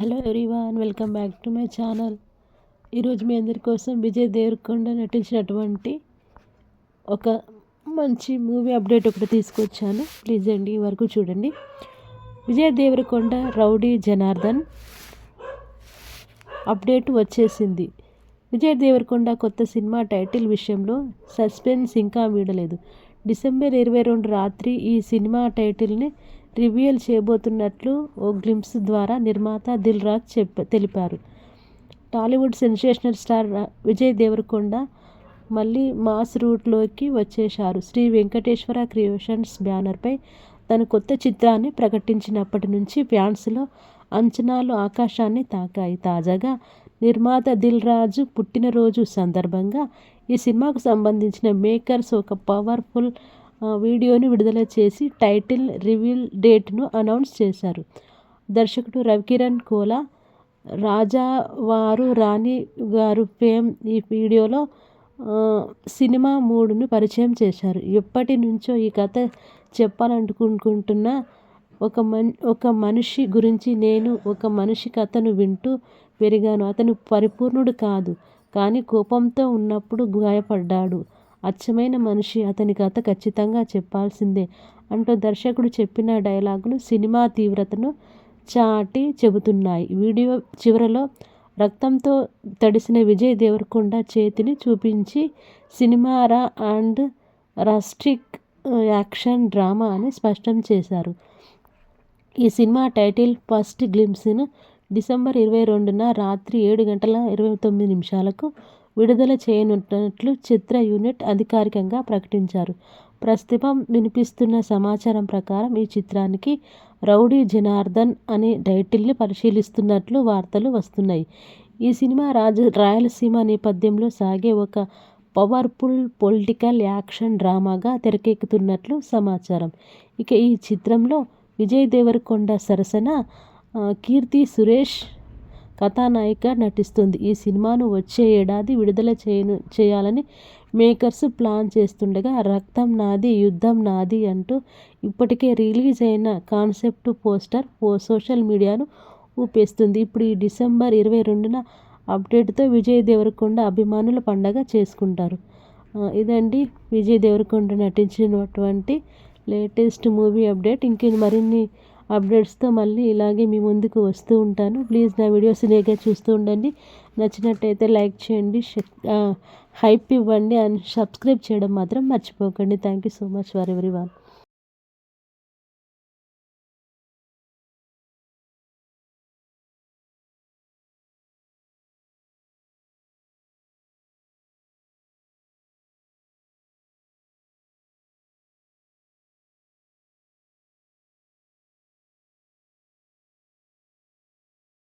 Hello everyone, welcome back to my channel. ఈరోజు మీ అందరి కోసం విజయ్ దేవరకొండ నటించినటువంటి ఒక మంచి మూవీ అప్డేట్ ఒకటి తీసుకొచ్చాను. ప్లీజ్ అండి ఈ వరకు చూడండి. విజయ్ దేవరకొండ రౌడీ జనార్దన్ అప్డేట్ వచ్చేసింది. విజయ్ దేవరకొండ కొత్త సినిమా టైటిల్ విషయంలో సస్పెన్స్ ఇంకా వీడలేదు. డిసెంబర్ 22 రాత్రి ఈ సినిమా టైటిల్ని రివీల్ చేయబోతున్నట్లు ఓ గ్లింప్స్ ద్వారా నిర్మాత దిల్ రాజు తెలిపారు. టాలీవుడ్ సెన్సేషనల్ స్టార్ విజయ్ దేవరకొండ మళ్ళీ మాస్ రూట్లోకి వచ్చేశారు. శ్రీ వెంకటేశ్వర క్రియేషన్స్ బ్యానర్పై తన కొత్త చిత్రాన్ని ప్రకటించినప్పటి నుంచి ఫ్యాన్స్లో అంచనాలు ఆకాశాన్ని తాకాయి. తాజాగా నిర్మాత దిల్ రాజు పుట్టినరోజు సందర్భంగా ఈ సినిమాకు సంబంధించిన మేకర్స్ ఒక పవర్ఫుల్ వీడియోని విడుదల చేసి టైటిల్ రివీల్ డేట్ను అనౌన్స్ చేశారు. దర్శకుడు రవికిరణ్ కోలా, రాజావారు రాణి గారు ఫేమ్ ఈ వీడియోలో సినిమా మూడును పరిచయం చేశారు. ఎప్పటి నుంచో ఈ కథ చెప్పాలనుకుంటున్న ఒక మనిషి గురించి. నేను ఒక మనిషి కథను వింటూ పెరిగాను. అతను పరిపూర్ణుడు కాదు, కానీ కోపంతో ఉన్నప్పుడు గాయపడ్డాడు. అచ్చమైన మనిషి. అతని కథ ఖచ్చితంగా చెప్పాల్సిందే అంటూ దర్శకుడు చెప్పిన డైలాగులు సినిమా తీవ్రతను చాటి చెబుతున్నాయి. వీడియో చివరలో రక్తంతో తడిసిన విజయ్ దేవరకొండ చేతిని చూపించి సినిమారా అండ్ రస్టిక్ యాక్షన్ డ్రామా అని స్పష్టం చేశారు. ఈ సినిమా టైటిల్ ఫస్ట్ గ్లింప్స్ను డిసెంబర్ 22న రాత్రి 7:29 విడుదల చేయనున్నట్లు చిత్ర యూనిట్ అధికారికంగా ప్రకటించారు. ప్రస్తుతం వినిపిస్తున్న సమాచారం ప్రకారం ఈ చిత్రానికి రౌడీ జనార్దన్ అనే టైటిల్ని పరిశీలిస్తున్నట్లు వార్తలు వస్తున్నాయి. ఈ సినిమా రాయలసీమ నేపథ్యంలో సాగే ఒక పవర్ఫుల్ పొలిటికల్ యాక్షన్ డ్రామాగా తెరకెక్కుతున్నట్లు సమాచారం. ఇక ఈ చిత్రంలో విజయ్ దేవరకొండ సరసన కీర్తి సురేష్ కథానాయిక నటిస్తుంది. ఈ సినిమాను వచ్చే ఏడాది విడుదల చేయాలని మేకర్స్ ప్లాన్ చేస్తుండగా రక్తం నాది యుద్ధం నాది అంటూ ఇప్పటికే రిలీజ్ అయిన కాన్సెప్ట్ పోస్టర్ సోషల్ మీడియాను ఊపేస్తుంది. ఇప్పుడు ఈ డిసెంబర్ 22న అప్డేట్తో విజయ్ దేవరకొండ అభిమానుల పండగ చేసుకుంటారు. ఇదండి విజయ్ దేవరకొండ నటించినటువంటి లేటెస్ట్ మూవీ అప్డేట్. మరిన్ని అప్డేట్స్తో మళ్ళీ ఇలాగే మీ ముందుకు వస్తూ ఉంటాను. ప్లీజ్ నా వీడియోస్ ఇలాగే చూస్తూ ఉండండి. నచ్చినట్టయితే లైక్ చేయండి, హైప్ ఇవ్వండి అండ్ సబ్స్క్రైబ్ చేయడం మాత్రం మర్చిపోకండి. Thank you so much for everyone.